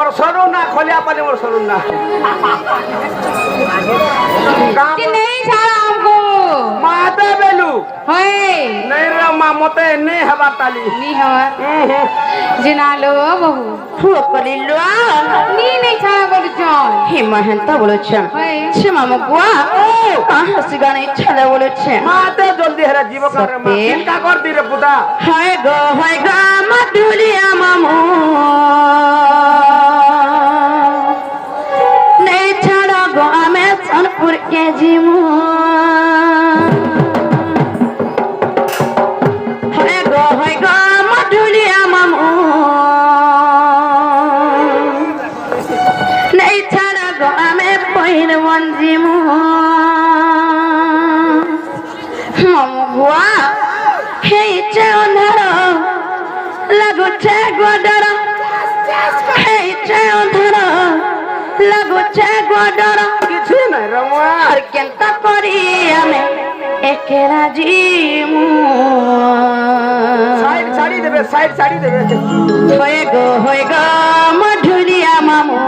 मोर सरू ना खोलिया पाले मोर सरू ना कि नहीं छाड़ा हमको माता बेलू होए नहीं रे मां मते नहीं हवा ताली नहीं हवा जिनालो बहु हुआ कलिलुआ नी नहीं छाड़ा बोल जान हे महंता बोलो छे छे मामा बुआ कहां से गाने छले बोलो छे माते जल्दी हरा जीव कर मां चिंता कर दी रे पुता हाय गो मधुलिया मामू नहीं छाड़ा गो आमे सोनपुर के जीमू हाय गो मधुलिया मामू नहीं छाड़ा गो आमे पहिल वंजीमू मामू बुआ हे चे अंधारो लागो चे गोडर हे चे अंधारो लागो चे गोडर किछु नहीं रे मां और केंता करी हमें एकेला जीमू साइड साड़ी देबे होए गो मधुलिया मामू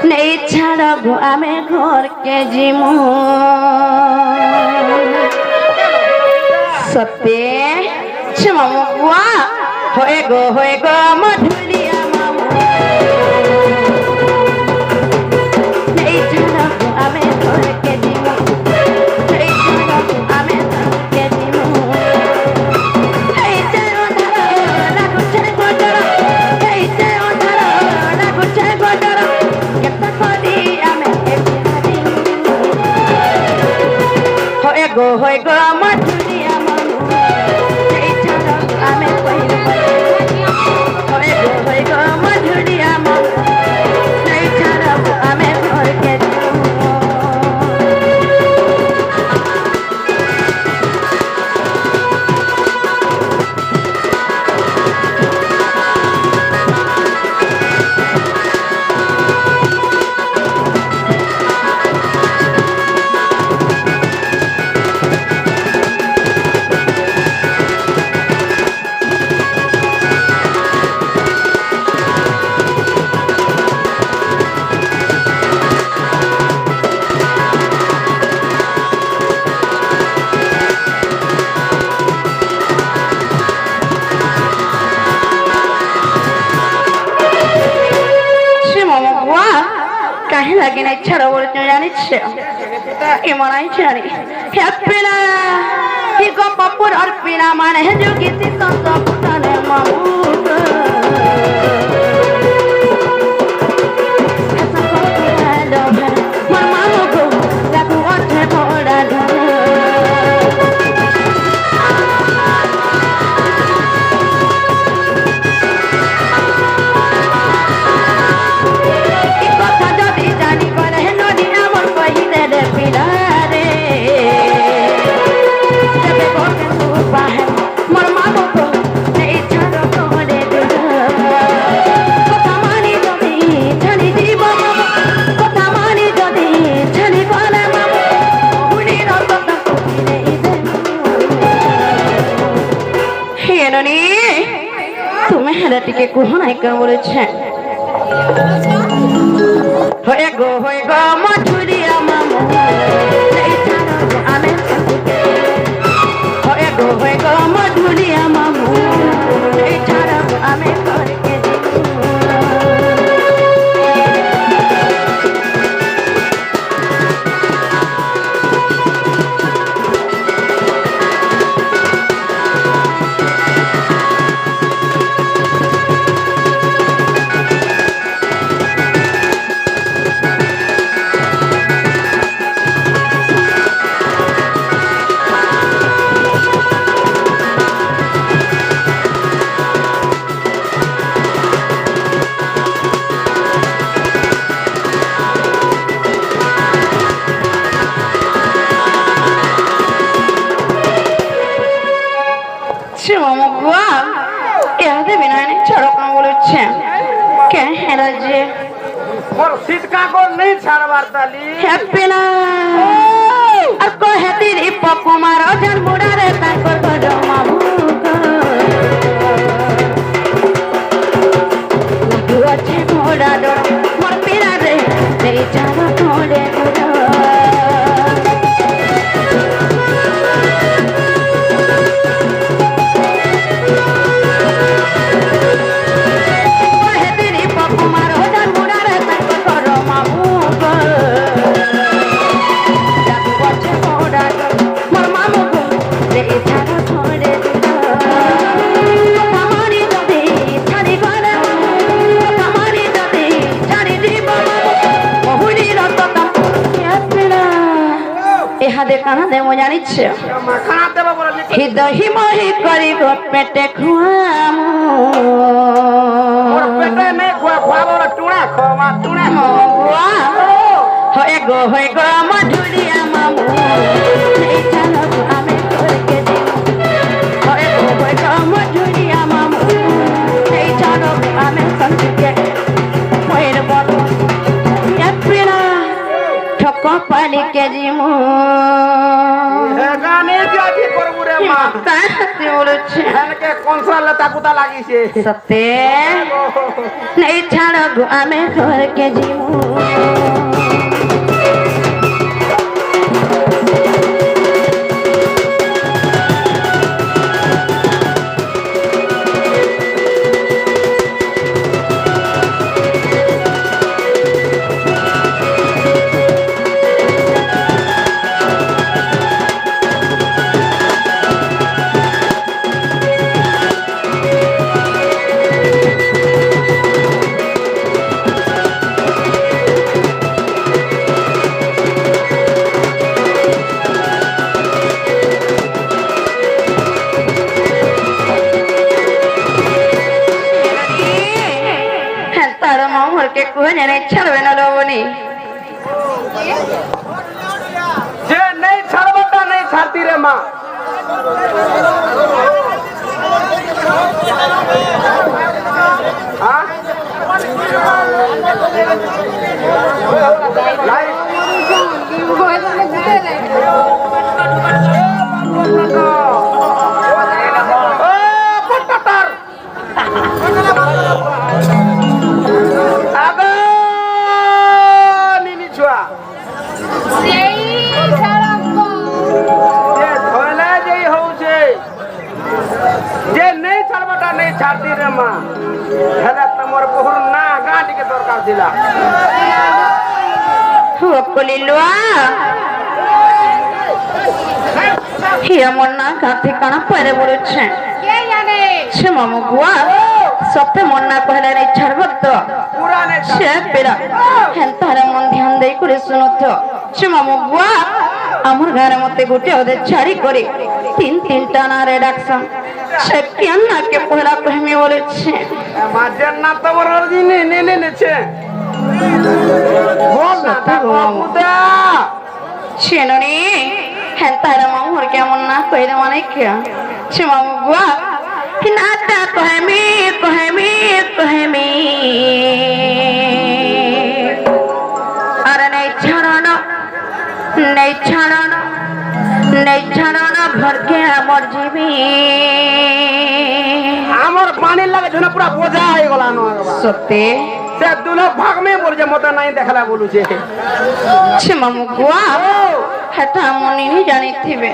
नहीं छाड़ा गो आमे घर के जीमू सत्य क्षमा बुआ होए गो मधुलिया मामू नहीं छाड़ा गो आमे घर के जीमू नहीं छाड़ा गो आमे घर के जीमू हे चे अंधारो लागो चे गोडर हे चे अंधारो लागो चे गोडर केता करी आमे एकेला जीमू होए गो मधुलिया मामू नहीं छाड़ा गो आमे पहिल होए गो मधुलिया मामू नहीं छाड़ा गो आमे घर के जीमू काहे लगे नहीं छड़ा बोल जानी छे ए मनाई छानी हैप्पीना ही को पपुर और पीना माने है जो किसी तो पुताने मामू ऐसा को हेलो मन मामू को लागू ओठे थोड़ा तुम्हें हेरा टिके कुह नहीं कर बोले छे होए गो मधुलिया मामू नहीं छाड़ा गो आमे होए गो मधुलिया मामू नहीं छाड़ा गो आमे घर के मोर सीटका को नहीं छाड़वार ताली हैप्पीना और को है तेरी पप्पू मारो जन बुढ़ा रे ताकर को जो मामू জানিছ মা খানা দেব বলে লিখি দহি মহি করিব পেটে খুয়ামু মোর পেটে নে খোয়া খোয়া বলে টুনা খাওয়া টুনা মগুয়া হয়ে গো মধুরিয়া মামু এই ছাড়া আমি তোরকে দিব হয়ে গো মধুরিয়া মামু এই ছাড়া আমি সঞ্চিকে হয়ে বলো এপ্রিলা ঠক পালিকে জিমু গানে যাচ্ছি করবো রে মা তাতে বলছে এনকে কোনসা লতা কুতা লাগিছে সত্যি নেই ছাড়া গো আমি তোরকে জিমু ছাড়বে না রবনি যে নেই ছাড়বাটা নেই ছাড়তি রে মা হ্যাঁ লাইট ছাড়তি রে মা হেলে তোমার বহুর না গাঁটিকে দরকার ছিল কলিলুয়া আমার না গাঁথি কানা পরে বলেছে কে জানে সে মামু গুয়া সত্যি মন না কহলে নেই ছাড়ব তো পুরানে সে পেরা হ্যাঁ তারা মন ধ্যান দেই করে শুনত সে মামু গুয়া আমার ঘরে মতে গোটে ওদের ছাড়ি করে তিন টানারে ডাকসাম সে কেন না কে পহলা কহমি বলেছে মাঝের না তোমার দিনে নেনে নেছে বল না বাবুদা সেননি হ্যাঁ তারা মামুর কেমন না কইলে মানে কে সে মামু গুয়া নাটা কহমি আরে নেই ছাড়ানো ঘরকে আমার জীবী আমার পানির লাগে ঝুনা পুরা বোঝা হয়ে গলা নো সত্যি সে দুনো ভাগ মে বলছে মতো নাই দেখালা বলুছে সে মামু গুয়া হেটা মনি নি জানিথিবে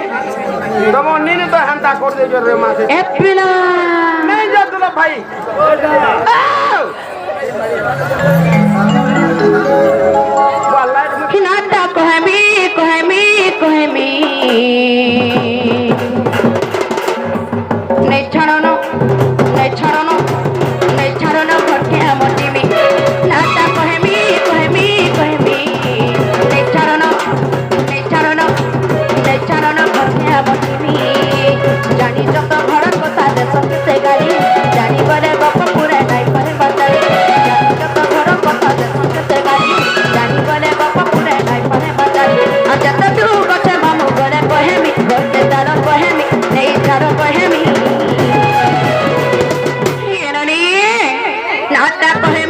তোমার নিনে তো হান্তা করে দিও রে মাসে এপ্রিল নাই যা দুনো ভাই নাটা কহমি নেই ছাড়ানো ঘরকে আমার জীবী নাটা কহমি নেই ছাড়ানো ঘরকে আমার জীবী জানি যত ঘরের কথা দেশে গাড়ি জানি বলে বাপ পুরে নাই পারে বাজারে জানি যত ঘরের কথা দেশে গাড়ি জানি বলে বাপ পুরে নাই পারে বাজারে আর যত দূর গছে মামু ঘরে কহেমি ঘরতে তার কহেমি নেই তার কহেমি নাটা কহেমি